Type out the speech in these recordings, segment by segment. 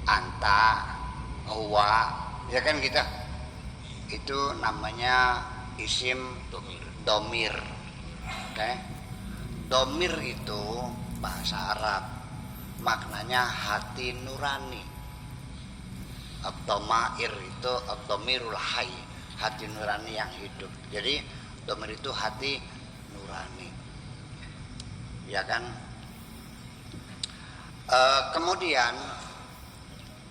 anta, huwa, ya kan kita. Itu namanya isim domir. Oke. Domir itu bahasa Arab, maknanya hati nurani. Ad-dhamair itu ad-dhamirul hayy, hati nurani yang hidup. Jadi domir itu hati nurani, ya kan. Kemudian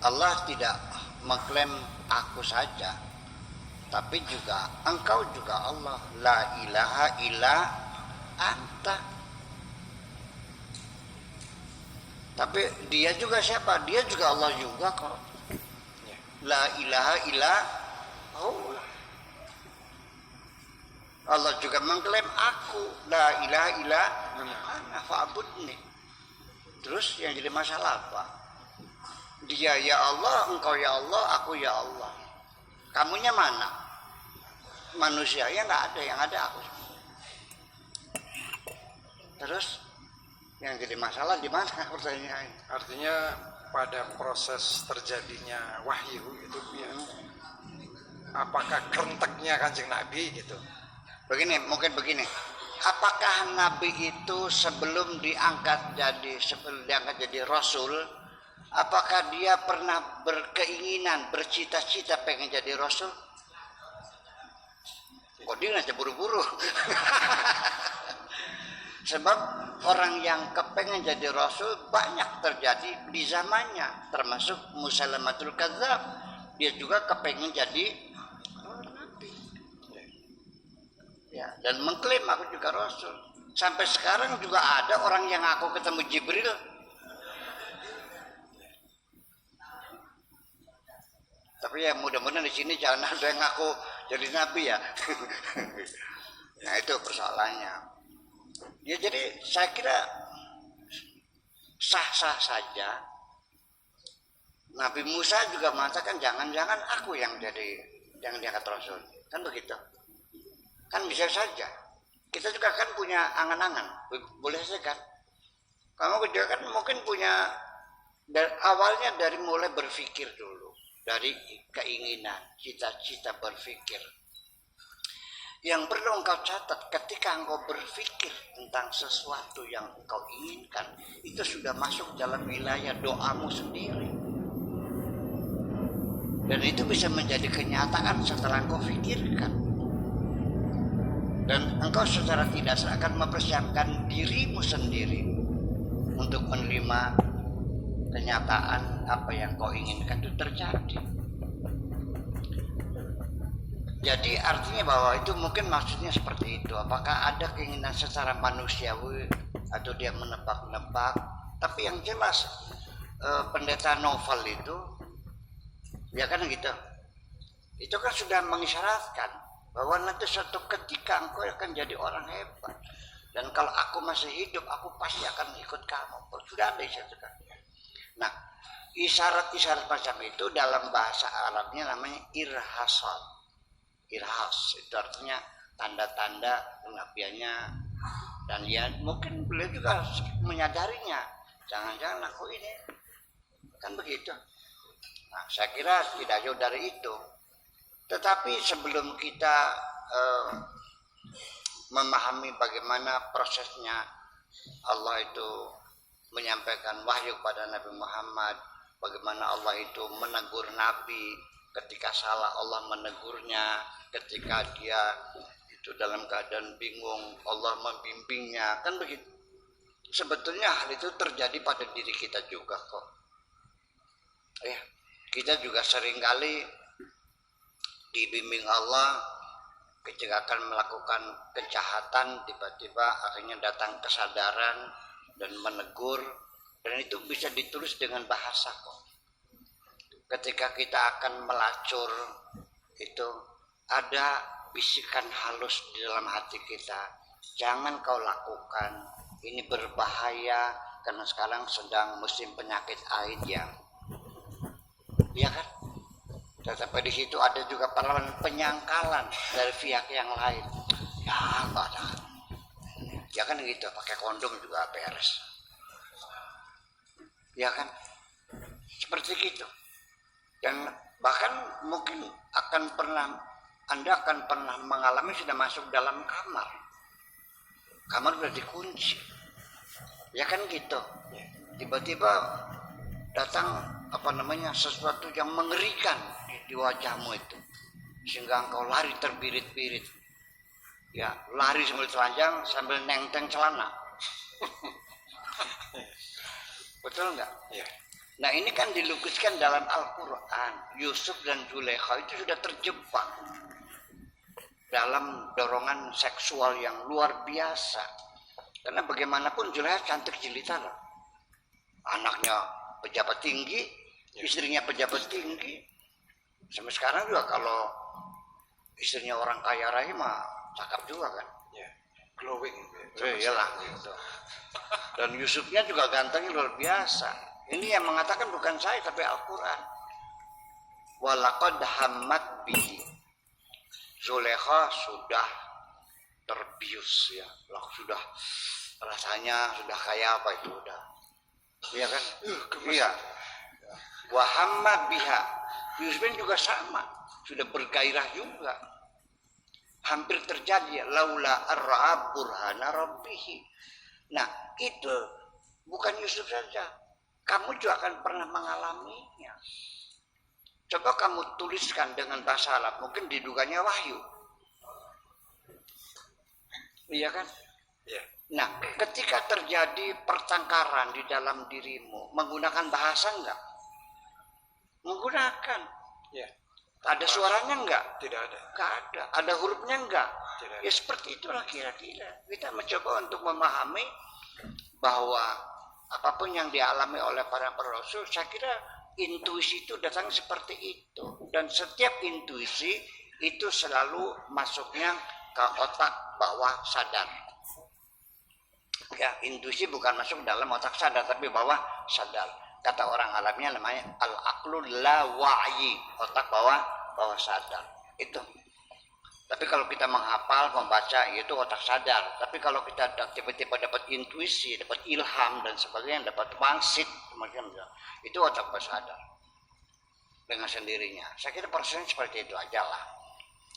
Allah tidak mengklaim aku saja, tapi juga engkau juga Allah. La ilaha illa anta. Tapi dia juga siapa? Dia juga Allah juga kok. La ilaha illa Allah. Allah juga mengklaim aku. La ilaha illa ana fa'budni. Terus yang jadi masalah apa? Dia ya Allah, engkau ya Allah, aku ya Allah. Kamunya mana? Manusia ya nggak ada, yang ada aku. Terus yang jadi masalah di mana pertanyaannya? Artinya pada proses terjadinya wahyu itu ya, apakah kerenteknya Kanjeng Nabi gitu? Begini, mungkin begini. Apakah Nabi itu sebelum diangkat jadi Rasul, apakah dia pernah berkeinginan, bercita-cita pengen jadi Rasul? Kok dia ngajak buru-buru? Sebab orang yang kepengen jadi Rasul banyak terjadi di zamannya, termasuk Musailamatul Kadzdzab. Dia juga kepengen jadi Nabi. Ya, dan mengklaim aku juga Rasul. Sampai sekarang juga ada orang yang aku ketemu Jibril. Tapi ya mudah-mudahan di sini jangan ada yang ngaku jadi Nabi ya. Nah itu persoalannya. Ya jadi saya kira sah-sah saja. Nabi Musa juga mengatakan jangan-jangan aku yang diangkat Rasul. Kan begitu. Kan bisa saja. Kita juga kan punya angan-angan. Boleh saja kan. Kamu juga kan mungkin punya awalnya dari mulai berpikir dulu. Dari keinginan, cita-cita berpikir. Yang perlu engkau catat ketika engkau berpikir tentang sesuatu yang engkau inginkan, itu sudah masuk dalam wilayah doamu sendiri. Dan itu bisa menjadi kenyataan setelah engkau pikirkan. Dan engkau secara tidak sadar akan mempersiapkan dirimu sendiri untuk menerima kenyataan apa yang kau inginkan itu terjadi. Jadi artinya bahwa itu mungkin maksudnya seperti itu. Apakah ada keinginan secara manusiawi atau dia menebak-nebak? Tapi yang jelas pendeta Novel itu, ya kan gitu. Itu kan sudah mengisyaratkan bahwa nanti suatu ketika engkau akan jadi orang hebat. Dan kalau aku masih hidup, aku pasti akan ikut kamu. Sudah ada isyarat. Nah, isyarat-isyarat macam itu dalam bahasa Arabnya namanya irhasat. Irhas itu artinya tanda-tanda kenabiannya. Dan ya mungkin beliau juga menyadarinya. Jangan-jangan aku ini. Kan begitu. Nah, saya kira tidak jauh dari itu. Tetapi sebelum kita memahami bagaimana prosesnya Allah itu menyampaikan wahyu kepada Nabi Muhammad, bagaimana Allah itu menegur Nabi ketika salah, Allah menegurnya ketika dia itu dalam keadaan bingung, Allah membimbingnya, kan begitu. Sebetulnya hal itu terjadi pada diri kita juga kok. Ya, kita juga seringkali dibimbing Allah ketika akan melakukan kejahatan, tiba-tiba akhirnya datang kesadaran dan menegur, dan itu bisa ditulis dengan bahasa kok. Ketika kita akan melacur, itu ada bisikan halus di dalam hati kita, jangan kau lakukan, ini berbahaya karena sekarang sedang musim penyakit AIDS ya kan. Tetapi di situ ada juga penyangkalan dari pihak yang lain. Ya enggak ada. Ya kan gitu, pakai kondom juga beres. Ya kan? seperti itu. Dan bahkan mungkin Anda akan pernah mengalami sudah masuk dalam kamar udah dikunci, ya kan gitu. Tiba-tiba datang sesuatu yang mengerikan di wajahmu itu, sehingga engkau lari terbirit-birit, ya lari sambil telanjang sambil nengteng celana. Betul nggak? Ya. Nah ini kan dilukiskan dalam Al-Quran. Yusuf dan Zulaikha itu sudah terjebak dalam dorongan seksual yang luar biasa. Karena bagaimanapun Zulaikha cantik jelita loh. Anaknya pejabat tinggi, istrinya pejabat tinggi. Sampai sekarang juga kalau istrinya orang kaya raya mah cakep juga kan. Ya. Glowing. Iyalah gitu. Dan Yusufnya juga gantengnya luar biasa. Ini yang mengatakan bukan saya tapi Al-Quran. Walaqad hammat bihi. Zulaikha sudah terbius ya. Sudah rasanya sudah kayak apa itu udah. Iya kan? Iya. Wa hamma biha. Yusuf juga sama, sudah bergairah juga. Hampir terjadi laula ar-ra'a burhana rabbih. Nah, itu bukan Yusuf saja. Kamu juga akan pernah mengalaminya. Coba kamu tuliskan dengan bahasa Arab, mungkin diduganya wahyu. Iya kan? Ya. Nah, ketika terjadi pertengkaran di dalam dirimu, menggunakan bahasa enggak? Menggunakan. Ya. Ada suaranya enggak? Tidak ada. Enggak ada. Ada hurufnya enggak? Tidak ada. Ya seperti itulah kira-kira. Kita mencoba untuk memahami bahwa apapun yang dialami oleh para rasul, saya kira intuisi itu datang seperti itu. Dan setiap intuisi itu selalu masuknya ke otak bawah sadar. Ya, intuisi bukan masuk dalam otak sadar, tapi bawah sadar. Kata orang Arabnya namanya al-aqlu la wa'yi, otak bawah sadar. Itu. Tapi kalau kita menghafal, membaca, itu otak sadar. Tapi kalau kita tiba-tiba dapat intuisi, dapat ilham dan sebagainya, dapat wangsit, itu otak bawah sadar dengan sendirinya. Saya kira prosesnya seperti itu aja lah.